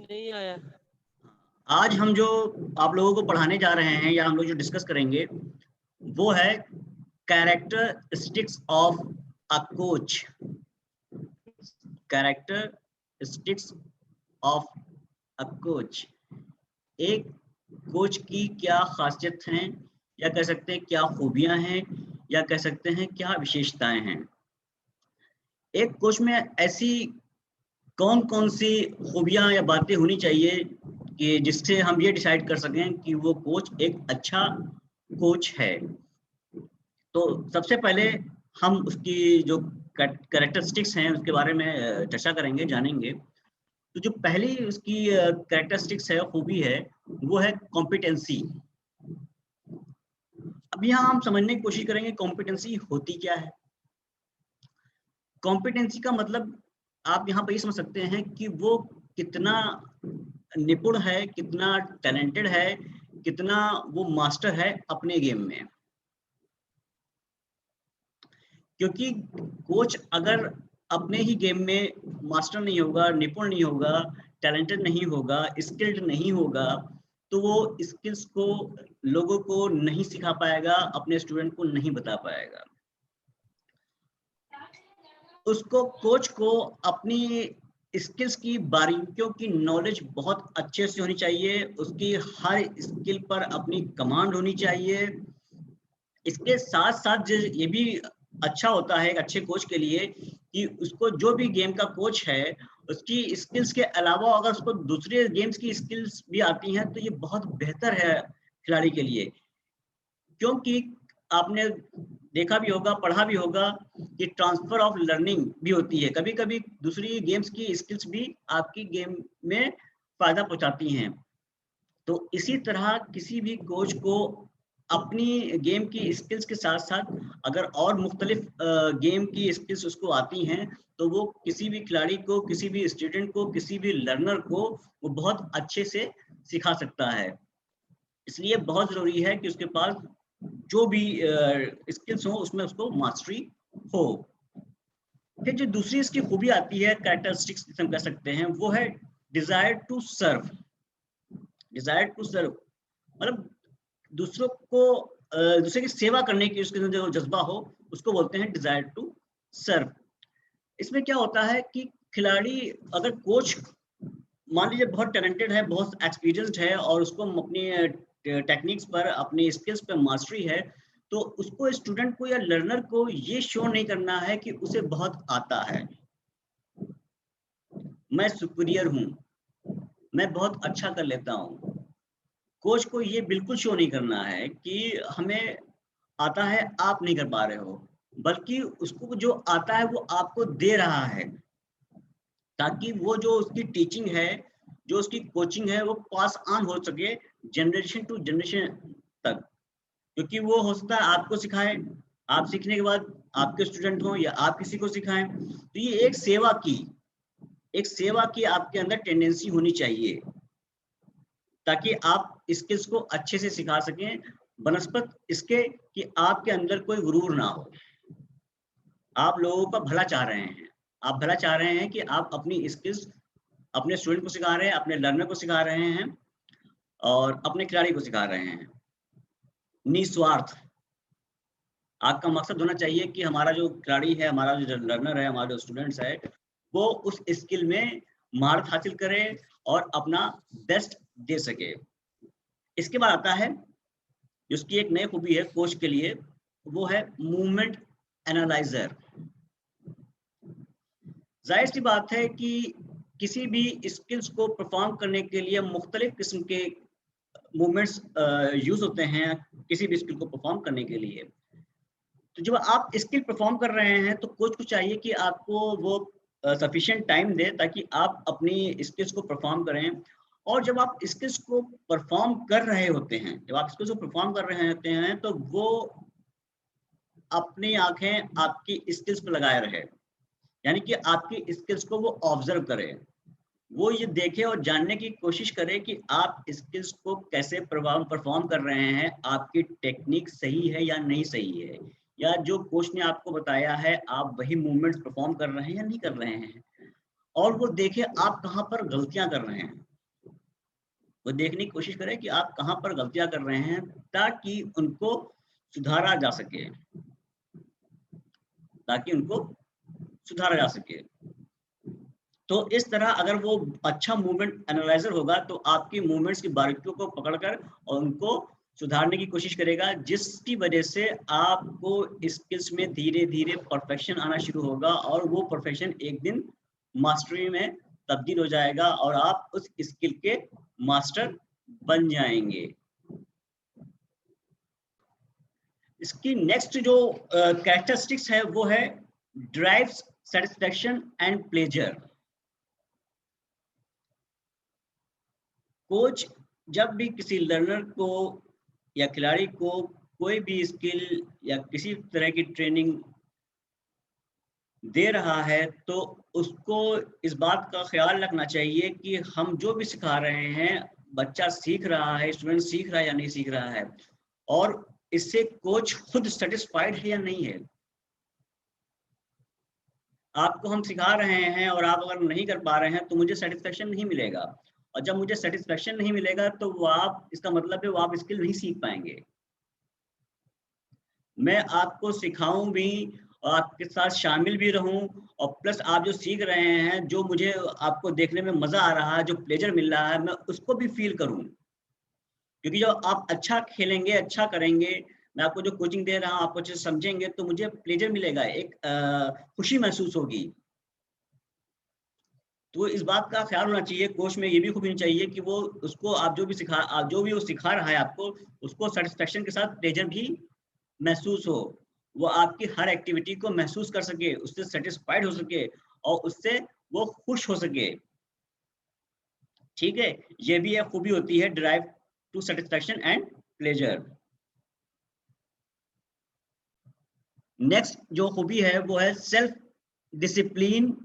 नहीं आया। आज हम जो आप लोगों को पढ़ाने जा रहे हैं या हम लोग जो डिस्कस करेंगे वो है characteristics of a coach. Characteristics of a coach, एक कोच की क्या खासियत हैं, या कह सकते हैं क्या खूबियां हैं, या कह सकते हैं क्या विशेषताएं हैं। एक कोच में ऐसी कौन कौन सी खूबियां या बातें होनी चाहिए कि जिससे हम ये डिसाइड कर सकें कि वो कोच एक अच्छा कोच है। तो सबसे पहले हम उसकी जो कैरेक्टरिस्टिक्स हैं उसके बारे में चर्चा करेंगे, जानेंगे। तो जो पहली उसकी कैरेक्टरिस्टिक्स है, खूबी है, वो है कॉम्पिटेंसी। अब यहाँ हम समझने की कोशिश करेंगे कॉम्पिटेंसी होती क्या है। कॉम्पिटेंसी का मतलब आप यहाँ पर ये समझ सकते हैं कि वो कितना निपुण है, कितना टैलेंटेड है, कितना वो मास्टर है अपने गेम में। क्योंकि कोच अगर अपने ही गेम में मास्टर नहीं होगा, निपुण नहीं होगा, टैलेंटेड नहीं होगा, स्किल्ड नहीं होगा, तो वो स्किल्स को लोगों को नहीं सिखा पाएगा, अपने स्टूडेंट को नहीं बता पाएगा। उसको कोच को अपनी स्किल्स की बारीकियों की नॉलेज बहुत अच्छे से होनी चाहिए, उसकी हर स्किल पर अपनी कमांड होनी चाहिए। इसके साथ साथ ये भी अच्छा होता है एक अच्छे कोच के लिए कि उसको जो भी गेम का कोच है उसकी स्किल्स के अलावा अगर उसको दूसरे गेम्स की स्किल्स भी आती हैं तो ये बहुत बेहतर है खिलाड़ी के लिए। क्योंकि आपने देखा भी होगा, पढ़ा भी होगा कि ट्रांसफर ऑफ लर्निंग भी होती है। कभी कभी दूसरी गेम्स की स्किल्स भी आपकी गेम में फायदा पहुंचाती हैं। तो इसी तरह किसी भी कोच को अपनी गेम की स्किल्स के साथ साथ अगर और मुख्तलिफ गेम की स्किल्स उसको आती हैं तो वो किसी भी खिलाड़ी को, किसी भी स्टूडेंट को, किसी भी लर्नर को वो बहुत अच्छे से सिखा सकता है। इसलिए बहुत ज़रूरी है कि उसके पास जो भी स्किल्स हो उसमें उसको मास्टरी हो। फिर जो दूसरी इसकी खूबी आती है, कैरेक्टरिस्टिक्स हम कह सकते हैं, वो है desire to serve. Desire to serve मतलब दूसरों को दूसरे की सेवा करने की उसके अंदर जो जज्बा हो उसको बोलते हैं डिजायर टू सर्व। इसमें क्या होता है कि खिलाड़ी अगर कोच मान लीजिए बहुत टैलेंटेड है, बहुत एक्सपीरियंस्ड है और उसको अपनी टेक्निक्स पर, अपनी स्किल्स पर मास्टरी है, तो उसको स्टूडेंट को या लर्नर को ये शो नहीं करना है कि उसे बहुत आता है, मैं सुपीरियर हूँ, मैं बहुत अच्छा कर लेता हूँ। कोच को ये बिल्कुल शो नहीं करना है कि हमें आता है, आप नहीं कर पा रहे हो, बल्कि उसको जो आता है वो आपको दे रहा है, ताकि वो जो उसकी टीचिंग है, जो उसकी कोचिंग है, वो पास ऑन हो सके जनरेशन टू जनरेशन तक। क्योंकि वो हो सकता है आपको सिखाए, आप सीखने के बाद आपके स्टूडेंट हो या आप किसी को सिखाएं। तो ये एक सेवा की आपके अंदर टेंडेंसी होनी चाहिए ताकि आप स्किल्स को अच्छे से सिखा सकें, बनस्पत इसके कि आपके अंदर कोई गुरूर ना हो। आप लोगों का भला चाह रहे हैं, आप भला चाह रहे हैं कि आप अपनी स्किल्स अपने स्टूडेंट को सिखा रहे हैं, अपने लर्नर को सिखा रहे हैं और अपने खिलाड़ी को सिखा रहे हैं। निस्वार्थ आपका मकसद होना चाहिए कि हमारा जो खिलाड़ी है, हमारा जो लर्नर है, हमारे जो स्टूडेंट्स है, वो उस स्किल में महारत हासिल करे और अपना बेस्ट दे सके। इसके बाद आता है जिसकी एक नई खूबी है कोच के लिए, वो है मूवमेंट एनालाइजर। जाहिर सी बात है कि किसी भी स्किल्स को परफॉर्म करने के लिए मुख्तलिफ किस्म के मूवमेंट्स यूज होते हैं किसी भी स्किल को परफॉर्म करने के लिए। तो जब आप स्किल परफॉर्म कर रहे हैं तो कोच को चाहिए कि आपको वो सफिशिएंट टाइम दे ताकि आप अपनी स्किल्स को परफॉर्म करें। और जब आप स्किल्स को परफॉर्म कर रहे होते हैं, जब आप स्किल्स को परफॉर्म कर रहे होते हैं तो वो अपनी आंखें आपकी स्किल्स पर लगाए रहे, यानी कि आपकी स्किल्स को वो ऑब्जर्व करे, वो ये देखे और जानने की कोशिश करे कि आप स्किल्स को कैसे परफॉर्म कर रहे हैं, आपकी टेक्निक सही है या नहीं सही है, या जो कोच ने आपको बताया है आप वही मूवमेंट्स परफॉर्म कर रहे हैं या नहीं कर रहे हैं। और वो देखे आप कहाँ पर गलतियां कर रहे हैं, वो देखने की कोशिश करें कि आप कहाँ पर गलतियां कर रहे हैं, ताकि उनको सुधारा जा सके, ताकि उनको सुधारा जा सके। तो इस तरह अगर वो अच्छा मूवमेंट एनालाइजर होगा, तो आपकी मूवमेंट्स की बारीकियों को पकड़कर और उनको सुधारने की कोशिश करेगा, जिसकी वजह से आपको स्किल्स में धीरे धीरे परफेक्शन आना शुरू होगा, और वो परफेक्शन एक दिन मास्टरी में तब्दील हो जाएगा और आप उस स्किल के मास्टर बन जाएंगे। इसकी नेक्स्ट जो कैरेक्टरिस्टिक्स है वो है drive, satisfaction and pleasure. Coach जब भी किसी लर्नर को या खिलाड़ी को कोई भी स्किल या किसी तरह की ट्रेनिंग दे रहा है, तो उसको इस बात का ख्याल रखना चाहिए कि हम जो भी सिखा रहे हैं, बच्चा सीख रहा है, स्टूडेंट सीख रहा है या नहीं सीख रहा है, और इससे कोच खुद सेटिस्फाइड है या नहीं है। आपको हम सिखा रहे हैं और आप अगर नहीं कर पा रहे हैं, तो मुझे सेटिस्फेक्शन नहीं मिलेगा, और जब मुझे सेटिस्फेक्शन नहीं मिलेगा, तो वो आप, इसका मतलब है वो आप स्किल नहीं सीख पाएंगे। मैं आपको सिखाऊं भी, आपके साथ शामिल भी रहूं, और प्लस आप जो सीख रहे हैं, जो मुझे आपको देखने में मजा आ रहा है, जो प्लेजर मिल रहा है, मैं उसको भी फील करूं। क्योंकि जब आप अच्छा खेलेंगे, अच्छा करेंगे, मैं आपको जो कोचिंग दे रहा हूं, आपको अच्छे से समझेंगे, तो मुझे प्लेजर मिलेगा, एक खुशी महसूस होगी। तो इस बात का ख्याल होना चाहिए, कोच में ये भी खूबी चाहिए कि वो उसको आप जो भी वो सिखा रहा है आपको, उसको सेटिस्फेक्शन के साथ प्लेजर भी महसूस हो, वो आपकी हर एक्टिविटी को महसूस कर सके, उससे सेटिस्फाइड हो सके, और उससे वो खुश हो सके। ठीक है, ये भी एक खूबी होती है drive to satisfaction and pleasure. Next जो खूबी है वो है self discipline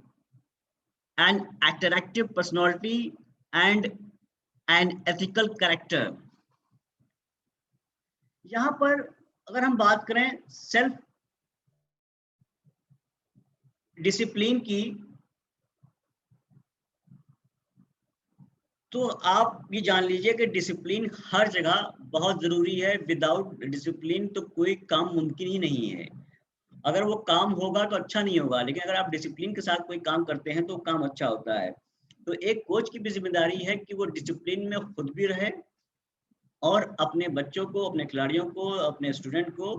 and attractive personality and an ethical character. यहाँ पर अगर हम बात करें सेल्फ डिसिप्लिन की, तो आप ये जान लीजिए कि डिसिप्लिन हर जगह बहुत जरूरी है। विदाउट डिसिप्लिन तो कोई काम मुमकिन ही नहीं है। अगर वो काम होगा तो अच्छा नहीं होगा, लेकिन अगर आप डिसिप्लिन के साथ कोई काम करते हैं तो काम अच्छा होता है। तो एक कोच की भी जिम्मेदारी है कि वो डिसिप्लिन में खुद भी रहे, और अपने बच्चों को, अपने खिलाड़ियों को, अपने स्टूडेंट को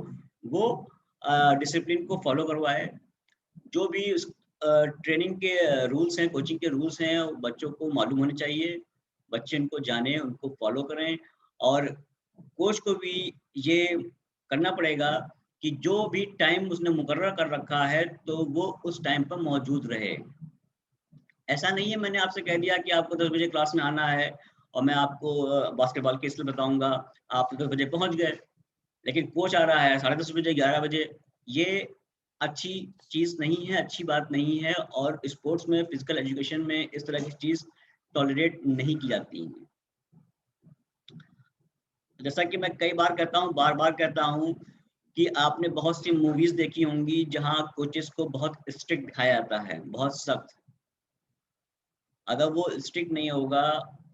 वो डिसिप्लिन को फॉलो करवाए। जो भी उस ट्रेनिंग के रूल्स हैं, कोचिंग के रूल्स हैं, बच्चों को मालूम होने चाहिए, बच्चे उनको जाने, उनको फॉलो करें। और कोच को भी ये करना पड़ेगा कि जो भी टाइम उसने मुकर्रर कर रखा है, तो वो उस टाइम पर मौजूद रहे। ऐसा नहीं है मैंने आपसे कह दिया कि आपको 10 बजे क्लास में आना है, और मैं आपको बास्केटबॉल के स्किल बताऊंगा, आप 10 बजे पहुंच गए, लेकिन कोच आ रहा है 10:30 बजे, 11 बजे। ये अच्छी चीज नहीं है, अच्छी बात नहीं है, और स्पोर्ट्स में, फिजिकल एजुकेशन में इस तरह की चीज टॉलरेट नहीं की जाती है। जैसा कि मैं कई बार कहता हूँ, बार बार कहता हूँ, कि आपने बहुत सी मूवीज देखी होंगी जहां कोचेस को बहुत स्ट्रिक्ट दिखाया जाता है, बहुत सख्त। अगर वो स्ट्रिक्ट नहीं होगा,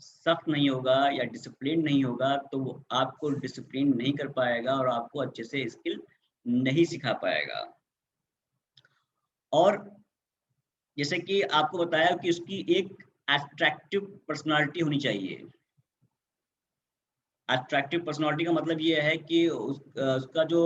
सख्त नहीं होगा, या डिसिप्लिन नहीं होगा, तो वो आपको डिसिप्लिन नहीं कर पाएगा और आपको अच्छे से स्किल नहीं सिखा पाएगा। और जैसे कि आपको बताया कि उसकी एक अट्रैक्टिव पर्सनालिटी होनी चाहिए। अट्रैक्टिव पर्सनालिटी का मतलब ये है कि उसका जो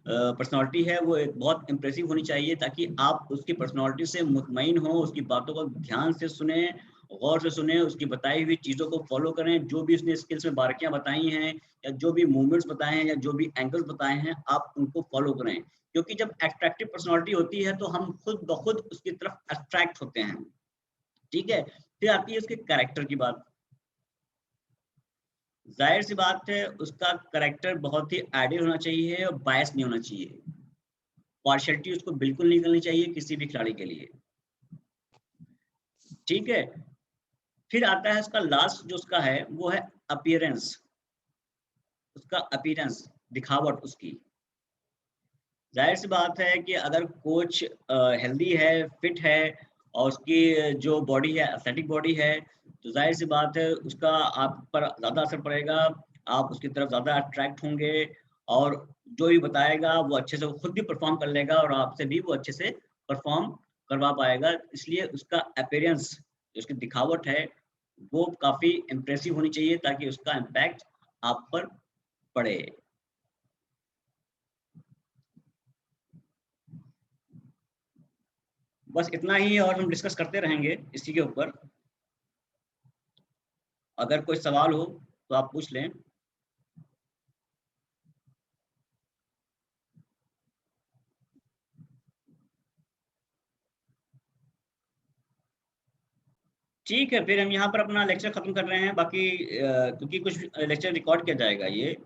पर्सनालिटी है वो एक बहुत इम्प्रेसिव होनी चाहिए, ताकि आप उसकी पर्सनालिटी से मुतमईन हो, उसकी बातों को ध्यान से सुने, गौर से सुने, उसकी बताई हुई चीज़ों को फॉलो करें। जो भी उसने स्किल्स में बारीकियां बताई हैं, या जो भी मूवमेंट्स बताए हैं, या जो भी एंगल्स बताए हैं, आप उनको फॉलो करें। क्योंकि जब अट्रैक्टिव पर्सनालिटी होती है, तो हम खुद ब खुद उसकी तरफ अट्रैक्ट होते हैं। ठीक है, फिर आती है उसके कैरेक्टर की बात। जाहिर सी बात है, उसका करेक्टर बहुत ही आइडियल होना चाहिए और बायस नहीं होना चाहिए। पार्शियलिटी उसको बिल्कुल नहीं करनी चाहिए किसी भी खिलाड़ी के लिए। ठीक है, फिर आता है उसका लास्ट, जो उसका है वो है अपीयरेंस। उसका अपीयरेंस, दिखावट उसकी। जाहिर सी बात है कि अगर कोच हेल्दी है, फिट है, और उसकी जो बॉडी है एथलेटिक बॉडी है, तो ज़ाहिर सी बात है उसका आप पर ज़्यादा असर पड़ेगा, आप उसकी तरफ ज़्यादा अट्रैक्ट होंगे और जो भी बताएगा वो अच्छे से वो खुद भी परफ़ॉर्म कर लेगा और आपसे भी वो अच्छे से परफ़ॉर्म करवा पाएगा। इसलिए उसका अपीयरेंस, उसकी दिखावट है, वो काफ़ी इम्प्रेसिव होनी चाहिए ताकि उसका इम्पैक्ट आप पर पड़े। बस इतना ही और हम डिस्कस करते रहेंगे इसी के ऊपर। अगर कोई सवाल हो तो आप पूछ लें। ठीक है, फिर हम यहाँ पर अपना लेक्चर खत्म कर रहे हैं। बाकी क्योंकि कुछ लेक्चर रिकॉर्ड किया जाएगा ये